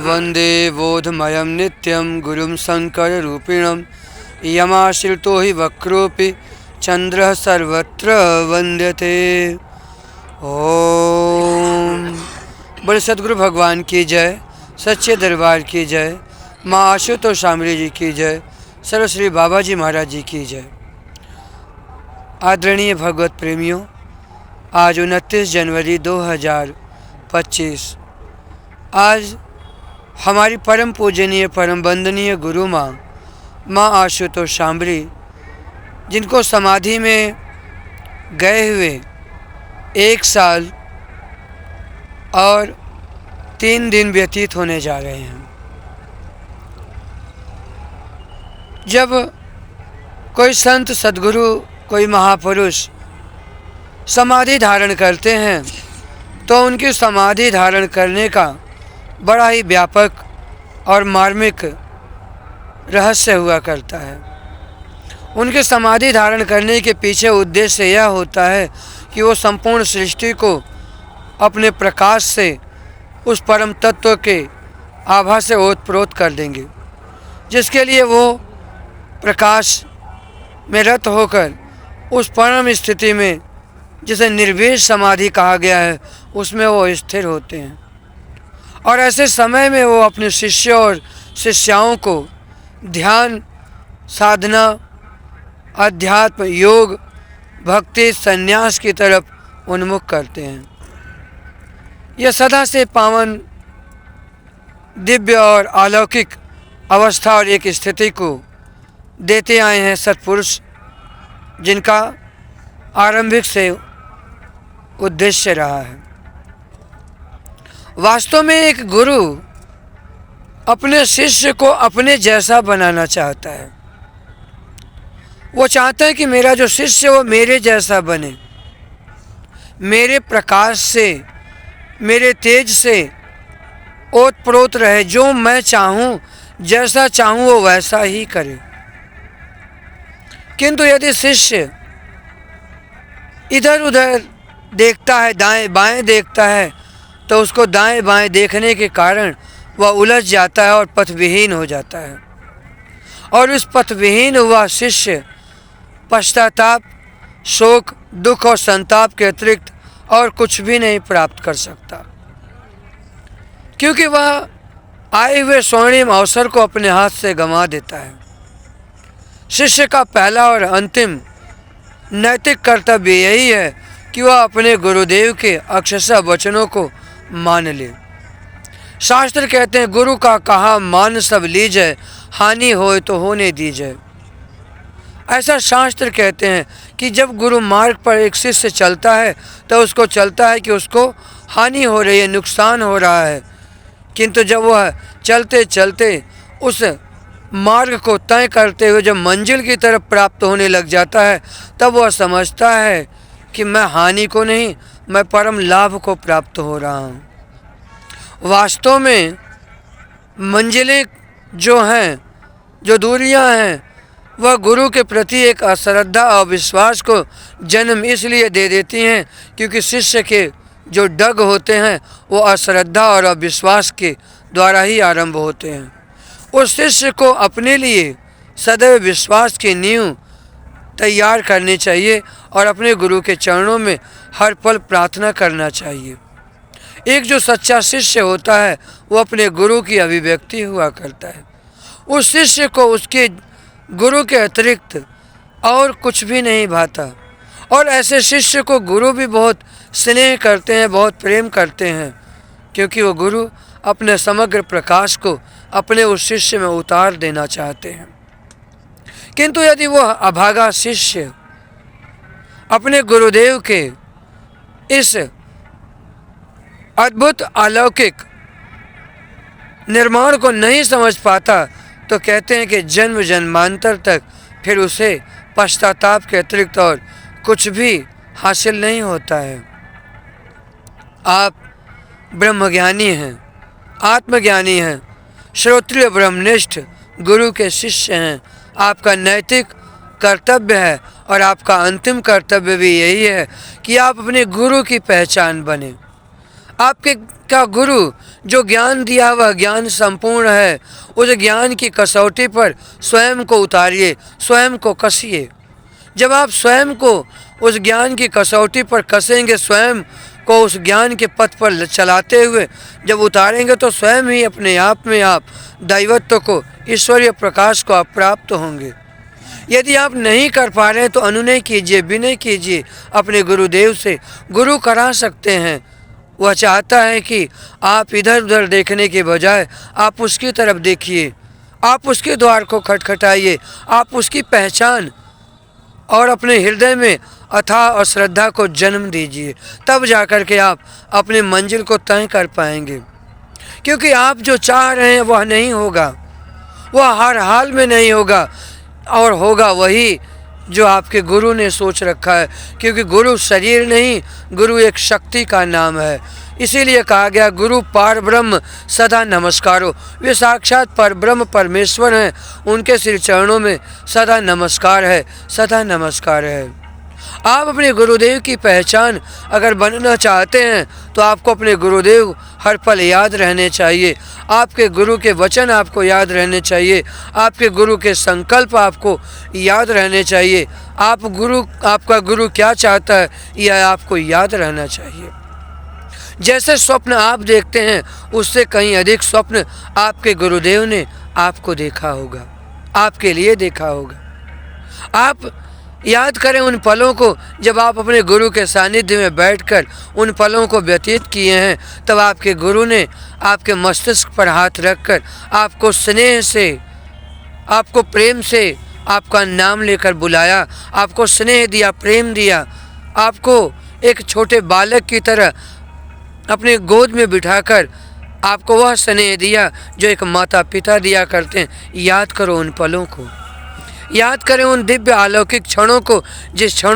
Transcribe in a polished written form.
वंदे बोधमयं नित्यं गुरुं शंकररूपिणं यमाश्रितो हि वक्रोऽपि चंद्रः सर्वत्र वंद्यते। ओम बड़े सदगुरु भगवान की जय, सच्चे दरबार की जय, माँ आशुतोष शामरी जी की जय, सर्वश्री बाबा जी महाराज जी की जय। आदरणीय भगवत प्रेमियों, आज 29 जनवरी 2025 आज हमारी परम पूजनीय परम वंदनीय गुरु माँ आशुतोष शामरी, जिनको समाधि में गए हुए 1 साल और 3 दिन व्यतीत होने जा रहे हैं। जब कोई संत सद्गुरु, कोई महापुरुष समाधि धारण करते हैं तो उनकी समाधि धारण करने का बड़ा ही व्यापक और मार्मिक रहस्य हुआ करता है। उनके समाधि धारण करने के पीछे उद्देश्य यह होता है कि वो संपूर्ण सृष्टि को अपने प्रकाश से उस परम तत्व के आभा से ओतप्रोत कर देंगे, जिसके लिए वो प्रकाश में रत होकर उस परम स्थिति में, जिसे निर्विश समाधि कहा गया है, उसमें वो स्थिर होते हैं। और ऐसे समय में वो अपने शिष्यों और शिष्याओं को ध्यान, साधना, अध्यात्म, योग, भक्ति, संन्यास की तरफ उन्मुख करते हैं। यह सदा से पावन, दिव्य और अलौकिक अवस्था और एक स्थिति को देते आए हैं सत्पुरुष, जिनका आरंभिक से उद्देश्य रहा है। वास्तव में एक गुरु अपने शिष्य को अपने जैसा बनाना चाहता है। वो चाहता है कि मेरा जो शिष्य वो मेरे जैसा बने, मेरे प्रकाश से, मेरे तेज से ओतप्रोत रहे। जो मैं चाहूँ, जैसा चाहूँ वो वैसा ही करे। किंतु यदि शिष्य इधर उधर देखता है, दाएं बाएं देखता है, तो उसको दाएं बाएं देखने के कारण वह उलझ जाता है और पथविहीन हो जाता है। और इस पथविहीन हुआ शिष्य पश्चाताप, शोक, दुख और संताप के अतिरिक्त और कुछ भी नहीं प्राप्त कर सकता, क्योंकि वह आए हुए स्वर्णिम अवसर को अपने हाथ से गंवा देता है। शिष्य का पहला और अंतिम नैतिक कर्तव्य यही है कि वह अपने गुरुदेव के अक्षरशः वचनों को मान ले। शास्त्र कहते हैं, गुरु का कहा मान सब लीजय, हानि होए तो होने दीजय। ऐसा शास्त्र कहते हैं कि जब गुरु मार्ग पर एक शिष्य चलता है तो उसको चलता है कि उसको हानि हो रही है, नुकसान हो रहा है। किंतु जब वह चलते चलते उस मार्ग को तय करते हुए जब मंजिल की तरफ प्राप्त होने लग जाता है, तब वह समझता है कि मैं हानि को नहीं, मैं परम लाभ को प्राप्त हो रहा हूँ। वास्तव में मंजिलें जो हैं, जो दूरियां हैं, वह गुरु के प्रति एक अश्रद्धा और विश्वास को जन्म इसलिए दे देती हैं क्योंकि शिष्य के जो डग होते हैं वो अश्रद्धा और अविश्वास के द्वारा ही आरंभ होते हैं। उस शिष्य को अपने लिए सदैव विश्वास की नींव तैयार करनी चाहिए और अपने गुरु के चरणों में हर पल प्रार्थना करना चाहिए। एक जो सच्चा शिष्य होता है वो अपने गुरु की अभिव्यक्ति हुआ करता है। उस शिष्य को उसके गुरु के अतिरिक्त और कुछ भी नहीं भाता। और ऐसे शिष्य को गुरु भी बहुत स्नेह करते हैं, बहुत प्रेम करते हैं, क्योंकि वो गुरु अपने समग्र प्रकाश को अपने उस शिष्य में उतार देना चाहते हैं। किंतु यदि वह अभागा शिष्य अपने गुरुदेव के इस अद्भुत अलौकिक निर्माण को नहीं समझ पाता, तो कहते हैं कि जन्म जन्मांतर तक फिर उसे पश्चाताप के अतिरिक्त और कुछ भी हासिल नहीं होता है। आप ब्रह्मज्ञानी हैं, आत्मज्ञानी हैं, श्रोत्रिय ब्रह्मनिष्ठ गुरु के शिष्य हैं। आपका नैतिक कर्तव्य है और आपका अंतिम कर्तव्य भी यही है कि आप अपने गुरु की पहचान बने। आपके का गुरु जो ज्ञान दिया वह ज्ञान संपूर्ण है। उस ज्ञान की कसौटी पर स्वयं को उतारिए, स्वयं को कसिए। जब आप स्वयं को उस ज्ञान की कसौटी पर कसेंगे, स्वयं को उस ज्ञान के पथ पर चलाते हुए जब उतारेंगे, तो स्वयं ही अपने आप में आप दैवत्व को, ईश्वरीय प्रकाश को आप प्राप्त होंगे। यदि आप नहीं कर पा रहे हैं तो अनुनय कीजिए, विनय कीजिए अपने गुरुदेव से। गुरु करा सकते हैं। वह चाहता है कि आप इधर उधर देखने के बजाय आप उसकी तरफ देखिए, आप उसके द्वार को खटखटाइए, आप उसकी पहचान और अपने हृदय में अथाह और श्रद्धा को जन्म दीजिए। तब जाकर के आप अपने मंजिल को तय कर पाएंगे। क्योंकि आप जो चाह रहे हैं वह नहीं होगा, वह हर हाल में नहीं होगा, और होगा वही जो आपके गुरु ने सोच रखा है। क्योंकि गुरु शरीर नहीं, गुरु एक शक्ति का नाम है। इसीलिए कहा गया गुरु पार ब्रह्म सदा नमस्कारो। वे साक्षात पर ब्रह्म परमेश्वर हैं, उनके श्री चरणों में सदा नमस्कार है, सदा नमस्कार है। आप अपने गुरुदेव की पहचान अगर बनना चाहते हैं तो आपको अपने गुरुदेव हर पल याद रहने चाहिए। आपके गुरु के वचन आपको याद रहने चाहिए, आपके गुरु के संकल्प आपको याद रहने चाहिए। आपका गुरु क्या चाहता है यह आपको याद रहना चाहिए। जैसे स्वप्न आप देखते हैं उससे कहीं अधिक स्वप्न आपके गुरुदेव ने आपको देखा होगा, आपके लिए देखा होगा। आप याद करें उन पलों को जब आप अपने गुरु के सानिध्य में बैठकर उन पलों को व्यतीत किए हैं। तब आपके गुरु ने आपके मस्तिष्क पर हाथ रखकर आपको स्नेह से, आपको प्रेम से आपका नाम लेकर बुलाया, आपको स्नेह दिया, प्रेम दिया, आपको एक छोटे बालक की तरह अपने गोद में बिठाकर आपको वह स्नेह दिया जो एक माता पिता दिया करते हैं। याद करो उन पलों को, याद करें उन दिव्य अलौकिक क्षणों को, जिस क्षणों